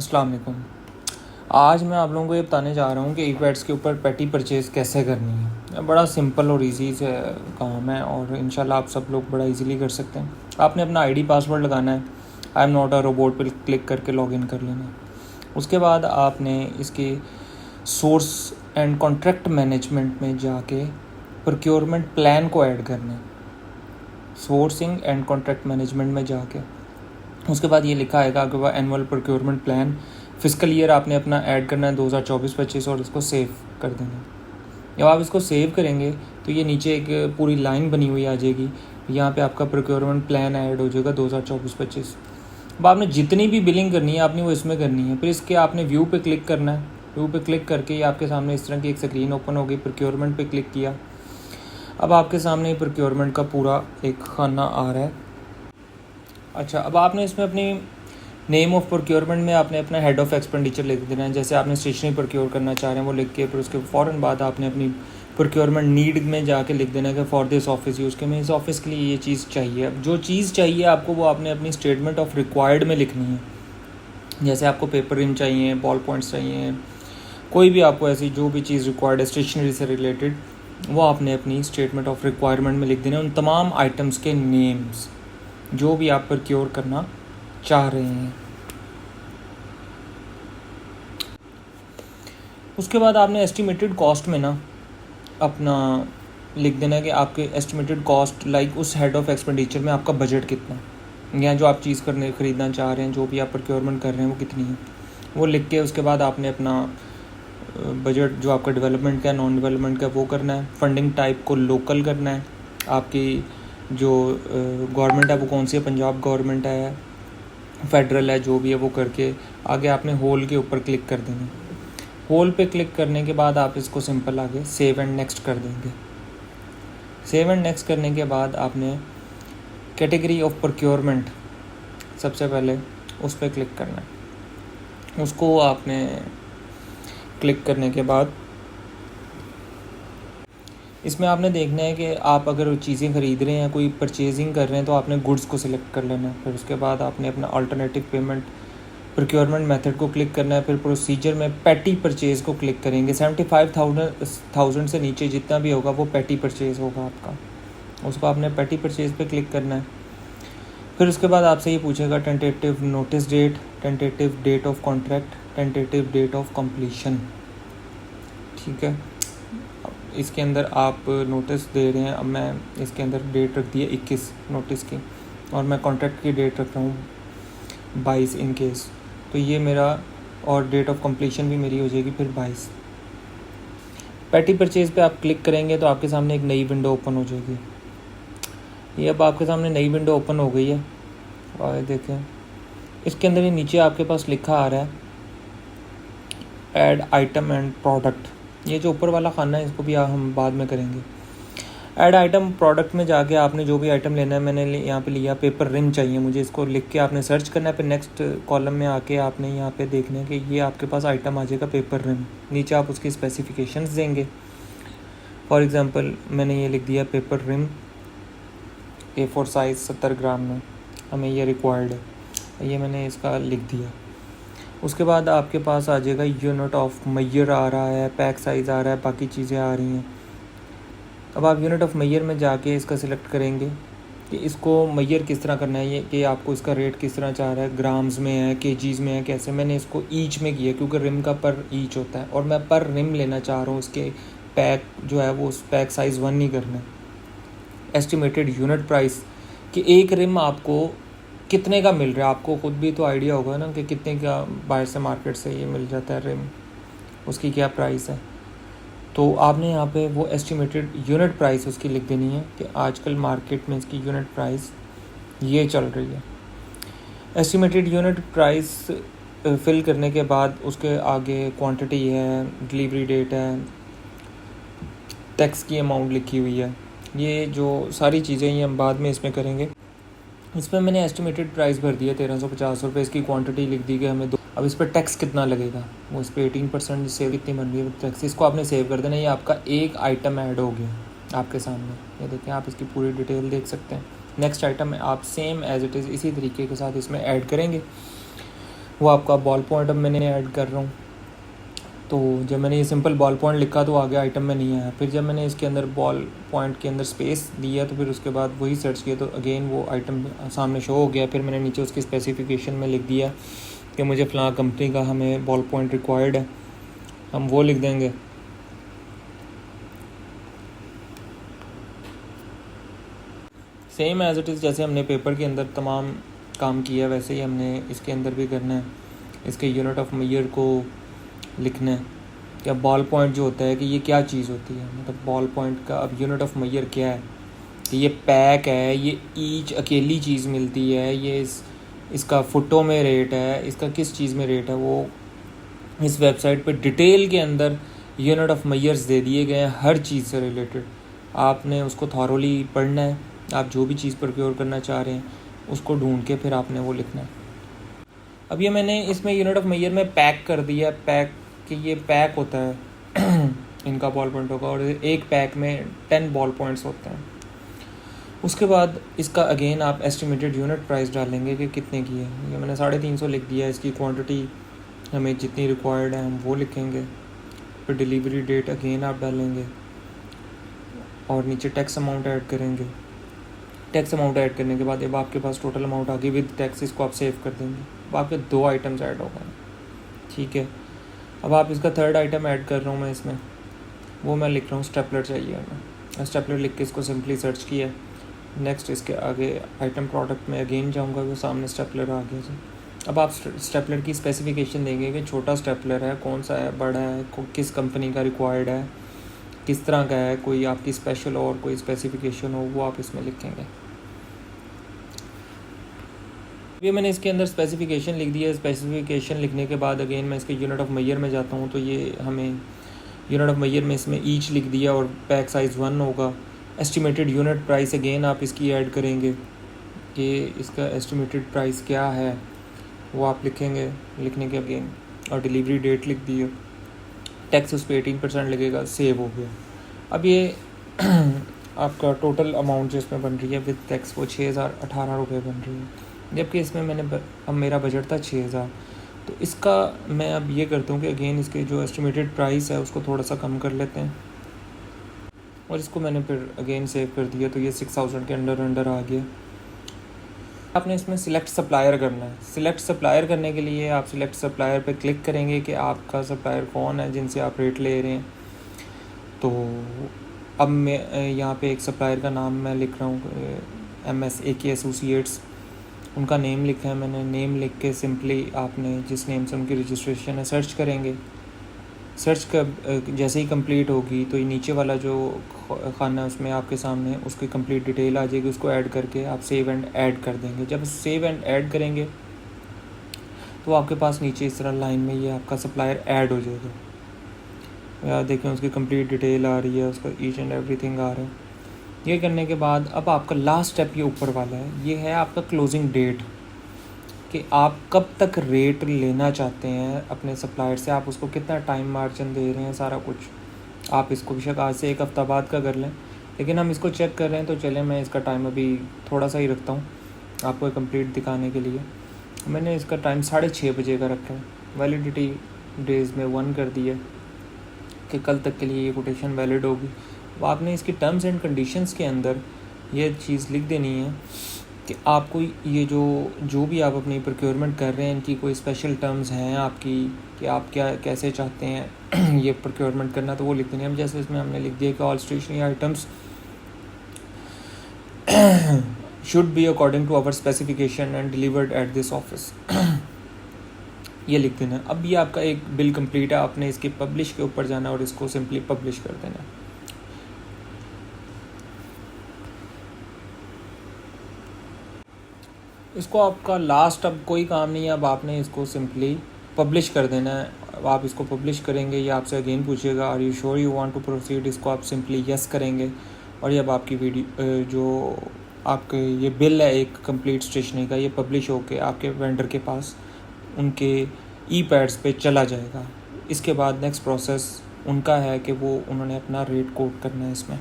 अस्सलाम वालेकुम। आज मैं आप लोगों को ये बताने जा रहा हूँ कि ई-पैड्स के ऊपर पैटी परचेज़ कैसे करनी है। बड़ा सिंपल और इजी से काम है और इंशाल्लाह आप सब लोग बड़ा इजीली कर सकते हैं। आपने अपना आईडी पासवर्ड लगाना है, I am not a robot पर क्लिक करके लॉगिन कर लेना है। उसके बाद आपने इसके सोर्स एंड कॉन्ट्रैक्ट मैनेजमेंट में जाके प्रोक्योरमेंट प्लान को ऐड करना है। सोर्सिंग एंड कॉन्ट्रैक्ट मैनेजमेंट में जाके उसके बाद ये लिखा आएगा कि वह annual procurement plan physical year आपने अपना ऐड करना है 2024-25 और इसको सेव कर देना है। जब आप इसको सेव करेंगे तो ये नीचे एक पूरी लाइन बनी हुई आ जाएगी, यहाँ पे आपका प्रोक्योरमेंट प्लान ऐड हो जाएगा 2024-25। अब आपने जितनी भी बिलिंग करनी है आपने वो इसमें करनी है। फिर इसके आपने व्यू पे क्लिक करना है। व्यू पे क्लिक करके ये आपके सामने इस तरह की एक स्क्रीन ओपन होगी। प्रोक्योरमेंट पे क्लिक किया, अब आपके सामने प्रोक्योरमेंट का पूरा एक खाना आ रहा है। अच्छा, अब आपने इसमें अपनी नेम ऑफ प्रोक्योरमेंट में आपने अपना हेड ऑफ एक्सपेंडिचर लिख देना है। जैसे आपने स्टेशनरी प्रोक्योर करना चाह रहे हैं वो लिख के फिर उसके फ़ौरन बाद आपने अपनी प्रोक्योरमेंट नीड में जाके लिख देना है कि फॉर दिस ऑफिस यूज़ के, मैं इस ऑफिस के लिए ये चीज़ चाहिए। अब जो चीज़ चाहिए आपको वो आपने अपनी स्टेटमेंट ऑफ रिक्वायर्ड में लिखनी है। जैसे आपको पेपर रिम चाहिए, बॉल पॉइंट्स चाहिए, कोई भी आपको ऐसी जो भी चीज़ रिक्वायर्ड है स्टेशनरी से रिलेटेड, वो आपने अपनी स्टेटमेंट ऑफ रिक्वायरमेंट में लिख देना है। उन तमाम आइटम्स के नेम्स जो भी आप प्रोक्योर करना चाह रहे हैं। उसके बाद आपने एस्टिमेटेड कॉस्ट में ना अपना लिख देना है कि आपके एस्टिमेटेड कॉस्ट लाइक उस हेड ऑफ एक्सपेंडिचर में आपका बजट कितना है, या जो आप चीज़ ख़रीदना चाह रहे हैं, जो भी आप प्रोक्योरमेंट कर रहे हैं वो कितनी है, वो लिख के उसके बाद आपने अपना बजट जो आपका डेवलपमेंट का नॉन डेवलपमेंट का वो करना है। फंडिंग टाइप को लोकल करना है। आपकी जो गवर्नमेंट है वो कौन सी है, पंजाब गवर्नमेंट है, फेडरल है, जो भी है वो करके आगे आपने होल के ऊपर क्लिक कर देना। होल पे क्लिक करने के बाद आप इसको सिंपल आगे सेव एंड नेक्स्ट कर देंगे। सेव एंड नेक्स्ट करने के बाद आपने कैटेगरी ऑफ प्रोक्योरमेंट सबसे पहले उस पर क्लिक करना है। उसको आपने क्लिक करने के बाद इसमें आपने देखना है कि आप अगर चीज़ें ख़रीद रहे हैं, कोई परचेजिंग कर रहे हैं, तो आपने गुड्स को सिलेक्ट कर लेना है। फिर उसके बाद आपने अपना अल्टरनेटिव पेमेंट प्रोक्योरमेंट मेथड को क्लिक करना है। फिर प्रोसीजर में पैटी परचेज़ को क्लिक करेंगे। 75,000 से नीचे जितना भी होगा वो पैटी परचेज़ होगा आपका, उसको आपने पैटी परचेज़ पे क्लिक करना है। फिर उसके बाद आपसे ये पूछेगा tentative notice date, tentative date of contract, tentative date of completion. ठीक है, इसके अंदर आप नोटिस दे रहे हैं। अब मैं इसके अंदर डेट रख दी है 21 नोटिस की, और मैं कॉन्ट्रैक्ट की डेट रख रहा हूँ 22 इन केस। तो ये मेरा, और डेट ऑफ कंप्लीशन भी मेरी हो जाएगी फिर 22। पैटी परचेज़ पे आप क्लिक करेंगे तो आपके सामने एक नई विंडो ओपन हो जाएगी। ये अब आपके सामने नई विंडो ओपन हो गई है और देखें इसके अंदर ये नीचे आपके पास लिखा आ रहा है ऐड आइटम एंड प्रोडक्ट। ये जो ऊपर वाला खाना है इसको भी हम बाद में करेंगे। ऐड आइटम प्रोडक्ट में जाके आपने जो भी आइटम लेना है, मैंने यहाँ पे लिया पेपर रिम चाहिए मुझे, इसको लिख के आपने सर्च करना है। फिर नेक्स्ट कॉलम में आके आपने यहाँ पे देखना है कि ये आपके पास आइटम आ जाएगा पेपर रिम। नीचे आप उसकी स्पेसिफिकेशंस देंगे। फॉर एग्ज़ाम्पल मैंने ये लिख दिया पेपर रिम A4 साइज़ 70 ग्राम में हमें ये रिक्वायर्ड है, ये मैंने इसका लिख दिया। उसके बाद आपके पास आ जाएगा यूनिट ऑफ मेजर आ रहा है, पैक साइज़ आ रहा है, बाकी चीज़ें आ रही हैं। अब आप यूनिट ऑफ मेजर में जाके इसका सिलेक्ट करेंगे कि इसको मेजर किस तरह करना है, ये कि आपको इसका रेट किस तरह चाह रहा है, ग्राम्स में है, केजीज़ में है, कैसे। मैंने इसको ईच में किया क्योंकि रिम का पर ईच होता है और मैं पर रिम लेना चाह रहा हूँ। इसके पैक जो है वो उस पैक साइज़ 1 नहीं करना है। एस्टिमेटेड यूनिट प्राइस कि एक रिम आपको कितने का मिल रहा है, आपको ख़ुद भी तो आइडिया होगा ना कि कितने का बाहर से मार्केट से ये मिल जाता है रिम, उसकी क्या प्राइस है। तो आपने यहाँ पे वो एस्टिमेटेड यूनिट प्राइस उसकी लिख देनी है कि आजकल मार्केट में इसकी यूनिट प्राइस ये चल रही है। एस्टिमेटेड यूनिट प्राइस फिल करने के बाद उसके आगे क्वांटिटी है, डिलीवरी डेट है, टैक्स की अमाउंट लिखी हुई है। ये जो सारी चीज़ें ये हम बाद में इसमें करेंगे। इसमें मैंने एस्टिमेटेड प्राइस भर दिया 1350 रुपये। इसकी क्वांटिटी लिख दी कि हमें अब इस पर टैक्स कितना लगेगा, वो इस पर 18% सेव कितनी बन रही है टैक्स, इसको आपने सेव कर देना। ये आपका एक आइटम ऐड हो गया आपके सामने, ये देखें आप इसकी पूरी डिटेल देख सकते हैं। नेक्स्ट आइटम आप सेम एज इट इज़ इसी तरीके के साथ इसमें ऐड करेंगे। वो आपका बॉल पॉइंट अब मैंने ऐड कर रहा हूँ। तो जब मैंने ये सिंपल बॉल पॉइंट लिखा तो आगे आइटम में नहीं आया। फिर जब मैंने इसके अंदर बॉल पॉइंट के अंदर स्पेस दिया तो फिर उसके बाद वही सर्च किया तो अगेन वो आइटम सामने शो हो गया। फिर मैंने नीचे उसकी स्पेसिफिकेशन में लिख दिया कि मुझे फ़लाँ कंपनी का हमें बॉल पॉइंट रिक्वायर्ड है, हम वो लिख देंगे। सेम एज़ इट इज़ जैसे हमने पेपर के अंदर तमाम काम किया वैसे ही हमने इसके अंदर भी करना है। इसके यूनिट ऑफ मेजर को लिखना है। क्या बॉल पॉइंट जो होता है कि ये क्या चीज़ होती है, मतलब बॉल पॉइंट का अब यूनिट ऑफ मेजर क्या है कि ये पैक है, ये ईच अकेली चीज़ मिलती है, ये इसका फुटों में रेट है, इसका किस चीज़ में रेट है, वो इस वेबसाइट पे डिटेल के अंदर यूनिट ऑफ मेजर्स दे दिए गए हैं हर चीज़ से रिलेटेड। आपने उसको थॉरोली पढ़ना है। आप जो भी चीज़ प्रोक्योर करना चाह रहे हैं उसको ढूंढ के फिर आपने वो लिखना है। अब ये मैंने इसमें यूनिट ऑफ मेजर में पैक कर दिया, पैक कि ये पैक होता है इनका बॉल पॉइंट होगा और एक पैक में 10 बॉल पॉइंट्स होते हैं। उसके बाद इसका अगेन आप एस्टिमेटेड यूनिट प्राइस डालेंगे कि कितने की है। ये मैंने 350 लिख दिया। इसकी क्वांटिटी हमें जितनी रिक्वायर्ड है हम वो लिखेंगे। फिर डिलीवरी डेट अगेन आप डालेंगे और नीचे टैक्स अमाउंट ऐड करेंगे। टैक्स अमाउंट ऐड करने के बाद अब आपके पास टोटल अमाउंट आ गई विद टैक्स, इसको आप सेव कर देंगे। अब आपके 2 आइटम्स ऐड हो गए, ठीक है। अब आप इसका 3rd आइटम ऐड कर रहा हूँ मैं इसमें, वो मैं लिख रहा हूँ स्टेपलर चाहिए हमें। स्टेपलर लिख के इसको सिंपली सर्च किया। नेक्स्ट इसके आगे आइटम प्रोडक्ट में अगेन जाऊँगा, वो सामने स्टेपलर आ गया जी। अब आप स्टेपलर की स्पेसिफिकेशन देंगे कि छोटा स्टेपलर है, कौन सा है, बड़ा है, किस कंपनी का रिक्वायर्ड है, किस तरह का है, कोई आपकी स्पेशल और कोई स्पेसिफिकेशन हो वो आप इसमें लिखेंगे। ये मैंने इसके अंदर स्पेसिफिकेशन लिख दिया। स्पेसिफिकेशन लिखने के बाद अगेन मैं इसके यूनिट ऑफ मेजर में जाता हूँ तो ये हमें यूनिट ऑफ मेजर में इसमें ईच लिख दिया और पैक साइज़ 1 होगा। एस्टिमेटेड यूनिट प्राइस अगेन आप इसकी ऐड करेंगे कि इसका एस्टिमेटेड प्राइस क्या है वो आप लिखेंगे। लिखने के अगेन और डिलीवरी डेट लिख दिए। टैक्स उस पर 18% लगेगा, सेव हो गया। अब ये आपका टोटल अमाउंट जो इसमें बन रही है विद टैक्स वो 6018 रुपये बन रही है, जबकि इसमें अब मेरा बजट था 6000। तो इसका मैं अब ये करता हूँ कि अगेन इसके जो एस्टिमेटेड प्राइस है उसको थोड़ा सा कम कर लेते हैं और इसको मैंने फिर अगेन सेव कर दिया तो ये 6000 के अंडर आ गया। आपने इसमें सिलेक्ट सप्लायर करना है। सिलेक्ट सप्लायर करने के लिए आप सिलेक्ट सप्लायर पे क्लिक करेंगे कि आपका सप्लायर कौन है जिनसे आप रेट ले रहे हैं। तो अब मैं यहाँ पे एक सप्लायर का नाम मैं लिख रहा हूँ, MS-AK एसोसिएट्स, उनका नेम लिखा है मैंने। नेम लिख के सिंपली आपने जिस नेम से उनकी रजिस्ट्रेशन है सर्च करेंगे। सर्च कर जैसे ही कंप्लीट होगी तो ये नीचे वाला जो खाना है उसमें आपके सामने उसकी कंप्लीट डिटेल आ जाएगी। उसको ऐड करके आप सेव एंड ऐड कर देंगे। जब सेव एंड ऐड करेंगे तो आपके पास नीचे इस तरह लाइन में ये आपका सप्लायर ऐड हो जाएगा। यार देखें उसकी कंप्लीट डिटेल आ रही है, उसका ईच एंड एवरीथिंग आ रहा है। ये करने के बाद अब आपका लास्ट स्टेप ये ऊपर वाला है, ये है आपका क्लोजिंग डेट कि आप कब तक रेट लेना चाहते हैं अपने सप्लायर से, आप उसको कितना टाइम मार्जिन दे रहे हैं, सारा कुछ। आप इसको बेशक आज से 1 हफ़्ता बाद का कर लें, लेकिन हम इसको चेक कर रहे हैं तो चलें मैं इसका टाइम अभी थोड़ा सा ही रखता हूँ आपको कंप्लीट दिखाने के लिए। मैंने इसका टाइम 6:30 बजे का रखा है। वैलिडिटी डेज़ में 1 कर दिया कि कल तक के लिए ये कोटेशन वैलिड होगी। तो आपने इसकी टर्म्स एंड कंडीशंस के अंदर ये चीज़ लिख देनी है कि आपको ये जो भी आप अपनी प्रोक्योरमेंट कर रहे हैं इनकी कोई स्पेशल टर्म्स हैं आपकी कि आप क्या कैसे चाहते हैं ये प्रोक्योरमेंट करना, तो वो लिख देनी है। जैसे इसमें हमने लिख दिया कि all stationery items should be according to our specification and delivered at this office ये लिख देना है। अब ये आपका एक बिल कंप्लीट है। आपने इसके पब्लिश के ऊपर जाना और इसको सिंपली पब्लिश कर देना। इसको आपका लास्ट अब कोई काम नहीं है, अब आपने इसको सिंपली पब्लिश कर देना है। अब आप इसको पब्लिश करेंगे, ये आपसे अगेन पूछेगा are you sure you want to proceed. इसको आप सिंपली यस करेंगे और ये अब आपकी वीडियो जो आपके ये बिल है एक कंप्लीट स्टेशनरी का, ये पब्लिश होके आपके वेंडर के पास उनके ई-पैड्स पे चला जाएगा। इसके बाद नेक्स्ट प्रोसेस उनका है कि वो उन्होंने अपना रेट कोट करना है इसमें।